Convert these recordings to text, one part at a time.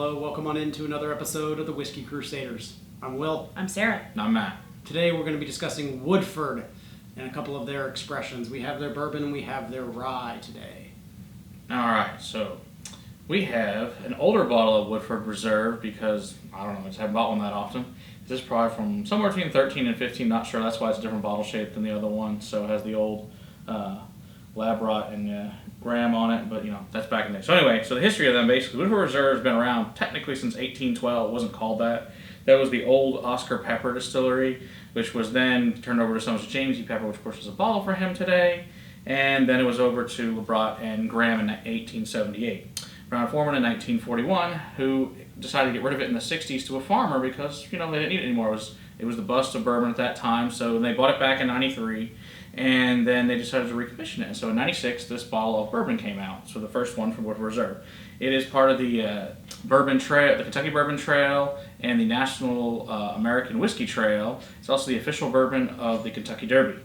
Hello, welcome on into another episode of the Whiskey Crusaders. I'm Will. I'm Sarah. And I'm Matt. Today we're going to be discussing Woodford and a couple of their expressions. We have their bourbon and we have their rye today. Alright, so we have an older bottle of Woodford Reserve because, I don't know, I just haven't bought one that often. This is probably from somewhere between 13 and 15, not sure. That's why it's a different bottle shape than the other one. So it has the old lab rot and graham on it, but that's back in there. So anyway, so the history of them basically, Woodford Reserve has been around technically since 1812. It wasn't called that. That was the old Oscar Pepper distillery, which was then turned over to someone James E. Pepper, which of course is a bottle for him today. And then it was over to Labrot and Graham in 1878. Brown Foreman in 1941, who decided to get rid of it in the 60s to a farmer because, they didn't need it anymore. It was the bust of bourbon at that time, so they bought it back in 93, and then they decided to recommission it. And so in 96, this bottle of bourbon came out, so the first one from Woodford Reserve. It is part of the Bourbon Trail, the Kentucky Bourbon Trail, and the National American Whiskey Trail. It's also the official bourbon of the Kentucky Derby.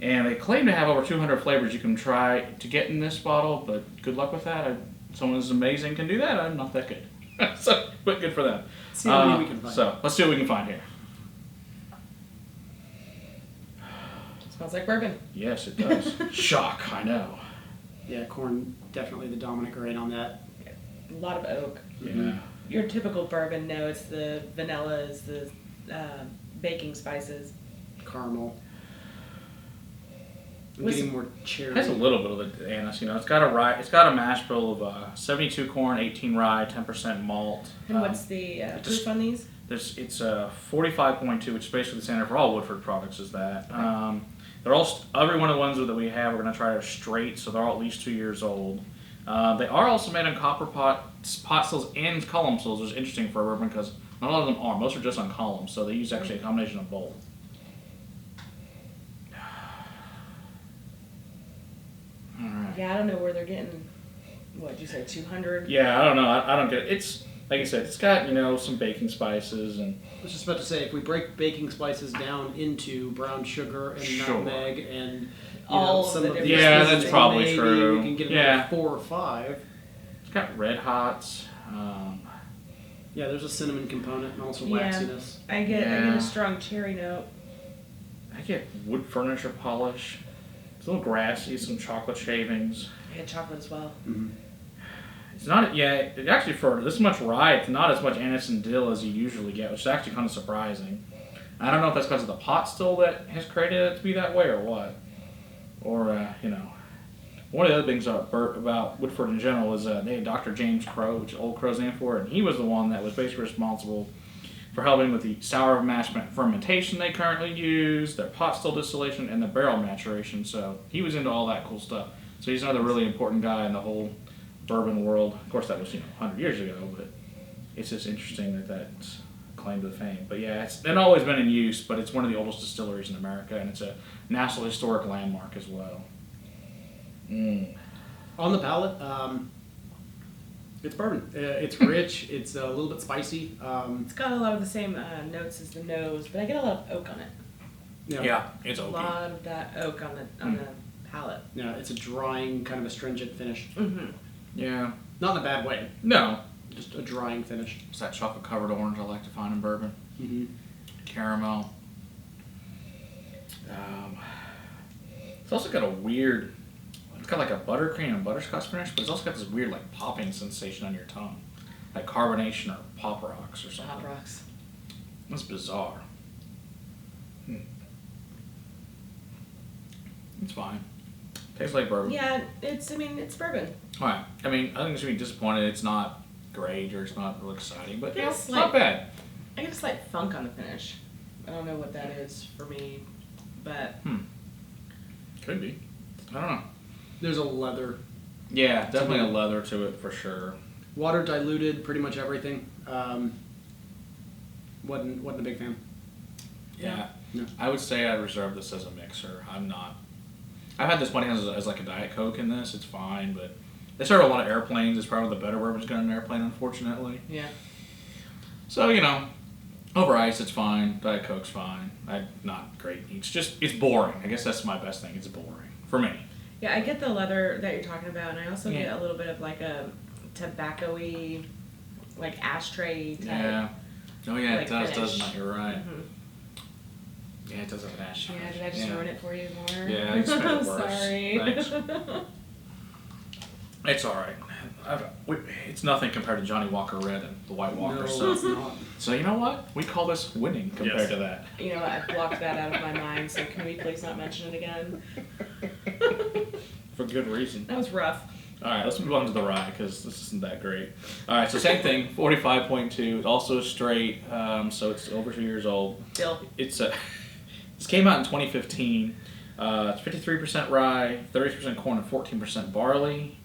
And they claim to have over 200 flavors you can try to get in this bottle, but good luck with that. Someone as amazing can do that. I'm not that good. But good for them. Let's see what we can find. So let's see what we can find here. Smells like bourbon. Yes, it does. Shock, I know. Yeah, corn, definitely the dominant grain on that. A lot of oak. Yeah. Your typical bourbon, no, it's the vanillas, the baking spices. Caramel. I'm Was- getting more cherry. It has a little bit of the anise, It's got a rye. It's got a mash bill of 72 corn, 18 rye, 10% malt. And what's the proof on these? It's 45.2, which is basically the standard for all Woodford products. Is that they're all every one of the ones that we have, we're going to try to straight, so they're all at least 2 years old. They are also made on copper pot stills and column stills, which is interesting for a bourbon because not a lot of them are. Most are just on columns, so they use actually a combination of both. Yeah, I don't know where they're getting, what did you say, 200? Yeah, I don't know. I don't get it. It's like I said, it's got some baking spices and. I was just about to say, if we break baking spices down into brown sugar and nutmeg and All of some the of different these Yeah, things, that's then probably maybe true. we can get Yeah. another 4 or 5. It's got red hots. Yeah, there's a cinnamon component and also Yeah. waxiness. I get Yeah. a strong cherry note. I get wood furniture polish. It's a little grassy, some chocolate shavings. I get chocolate as well. Mm-hmm. It's not, it actually for this much rye, it's not as much anise and dill as you usually get, which is actually kind of surprising. I don't know if that's because of the pot still that has created it to be that way or what. Or, one of the other things about Woodford in general is they had Dr. James Crow, which is Old Crow's name for it, and he was the one that was basically responsible for helping with the sour mash fermentation they currently use, their pot still distillation, and the barrel maturation. So he was into all that cool stuff. So he's another really important guy in the whole bourbon world. Of course, that was 100 years ago, but it's just interesting that that's claim to fame. But yeah, it's always been in use, but it's one of the oldest distilleries in America, and it's a National Historic Landmark as well. On the palate, it's bourbon. It's rich. It's a little bit spicy. It's got a lot of the same notes as the nose, but I get a lot of oak on it. Yeah, it's A oaky. lot of that oak on the palate. Yeah, it's a drying, kind of astringent finish. Mm-hmm. Yeah. Not in a bad way. No. Just a drying finish. It's that chocolate-covered orange I like to find in bourbon. Mm-hmm. Caramel. It's also got a weird... It's got like a buttercream and butterscotch finish, but it's also got this weird like popping sensation on your tongue. Like carbonation or pop rocks or something. Hot rocks. That's bizarre. It's fine. Tastes like bourbon. Yeah, it's bourbon. Alright. I think it's going to be disappointed it's not great or it's not real exciting, but Yeah, it's it's not like- bad. I get a slight funk on the finish. I don't know what that is for me, but Could be. I don't know. There's a leather. Yeah, definitely a leather to it for sure. Water diluted, pretty much everything. Wasn't a big fan. Yeah. No. I would say I'd reserve this as a mixer. I'm not. I've had this one as like a Diet Coke in this. It's fine, but they serve a lot of airplanes. It's probably the better bourbon's got on an airplane, unfortunately. yeah. So, over ice, it's fine. Diet Coke's fine. Not great. It's boring. I guess that's my best thing. It's boring. For me. Yeah, I get the leather that you're talking about, and I also Yeah. get a little bit of like a tobacco-y like ashtray type. Yeah. Oh yeah, Like it does, finish. doesn't it? You're right. Mhm. Yeah, it does have an ash. Yeah, did I just ruin it for you more? Yeah, you just made it worse. Sorry. Thanks. It's all right. It's nothing compared to Johnny Walker Red and the White Walker. No, so, it's not. so you know what? We call this winning compared Yes. to that. You know, I blocked that out of my mind, so can we please not mention it again? For good reason. That was rough. All right, let's move on to the rye because this isn't that great. All right, so same thing, 45.2. It's also straight, so it's over 2 years old. Still. It's this came out in 2015. It's 53% rye, 30% corn, and 14% barley.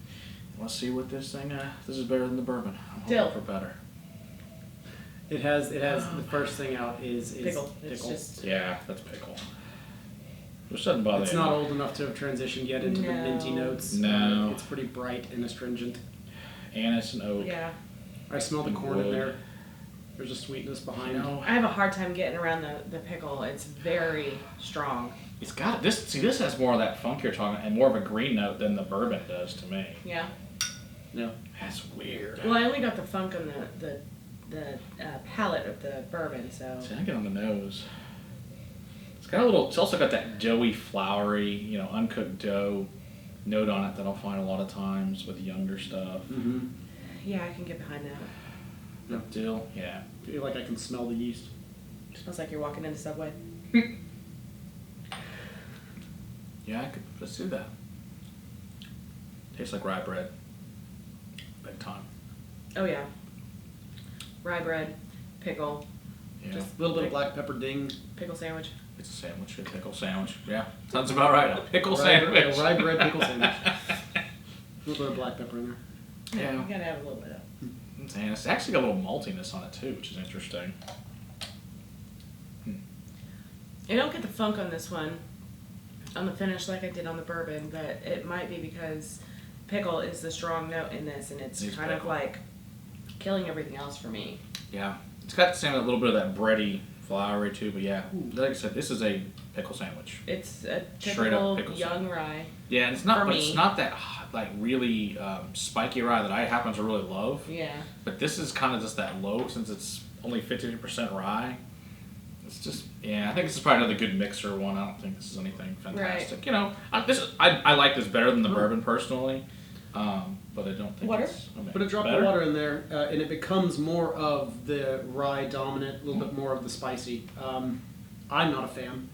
Let's see what this thing. This is better than the bourbon. I'm hoping Dill. for better. It has the first thing out is Pickle. It's pickle. just Yeah, that's pickle. Which doesn't bother It's me. not old enough to have transitioned yet into the No. minty notes. No. It's pretty bright and astringent. Anise and oak. yeah. I smell the corn in Wood. there. There's a sweetness behind You it. know, I have a hard time getting around the pickle. It's very strong. it's got this. See, this has more of that funk you're talking, and more of a green note than the bourbon does to me. Yeah. Yeah. That's weird. Well, I only got the funk on the palate of the bourbon, so. See, I get on the nose. It's got a little. It's also got that doughy, floury, uncooked dough note on it that I'll find a lot of times with younger stuff. Mm-hmm. Yeah, I can get behind that. Yep. Dill, yeah. I feel like I can smell the yeast. Smells like you're walking in the subway. Yeah, let's do that. Tastes like rye bread. Big time. Oh yeah. Rye bread, pickle, Yeah. Just- A little bit of black pepper ding. pickle sandwich. It's a sandwich, a pickle sandwich. Yeah, sounds about right. A pickle Rye sandwich. rye bread pickle sandwich. A little bit of black pepper in there. Yeah. You gotta have a little bit of. And it's actually got a little maltiness on it too, which is interesting. I don't get the funk on this one, on the finish like I did on the bourbon, but it might be because pickle is the strong note in this, and it's It's kind of pickle. like killing everything else for me. Yeah, it's got the same a little bit of that bready, floury too. But yeah, like I said, this is a pickle sandwich. It's a Straight up typical pickle young rye. Yeah, and it's not. For But me. it's not that like really spiky rye that I happen to really love. Yeah. But this is kind of just that low since it's only 50% rye. It's just I think this is probably another good mixer one. I don't think this is anything fantastic. I like this better than the bourbon personally, but I don't think Water? it's Put a drop better? of water in there, and it becomes more of the rye dominant, a little bit more of the spicy. I'm not a fan,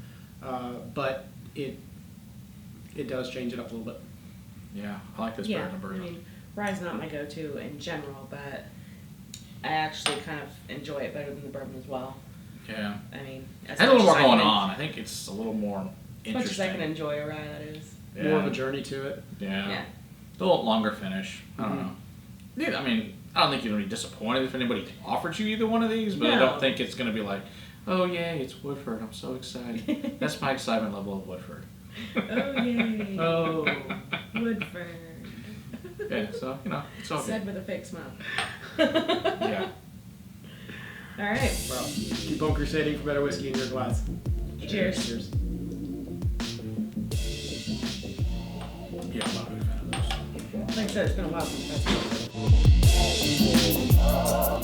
but it does change it up a little bit. Yeah, I like this Yeah. better than I bourbon. mean, rye's not my go-to in general, but I actually kind of enjoy it better than the bourbon as well. Yeah. I mean, It has a little more going on. I think it's a little more As much as I interesting. can enjoy a rye, that is. Yeah. More of a journey to it. Yeah. Yeah. A little longer finish. I don't Mhm. know. Yeah, I mean, I don't think you're going to be disappointed if anybody offered you either one of these, but I No. don't think it's going to be like, oh, yay, it's Woodford. I'm so excited. That's my excitement level of Woodford. Oh, yay. Oh. Woodford. Yeah, so, it's all Said good. with a fake smile. Yeah. All right. Well, keep on crusading for better whiskey in your glass. Cheers. Cheers. Yeah, I'm not a big fan of those. Like I said, it's been a while since I've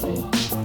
had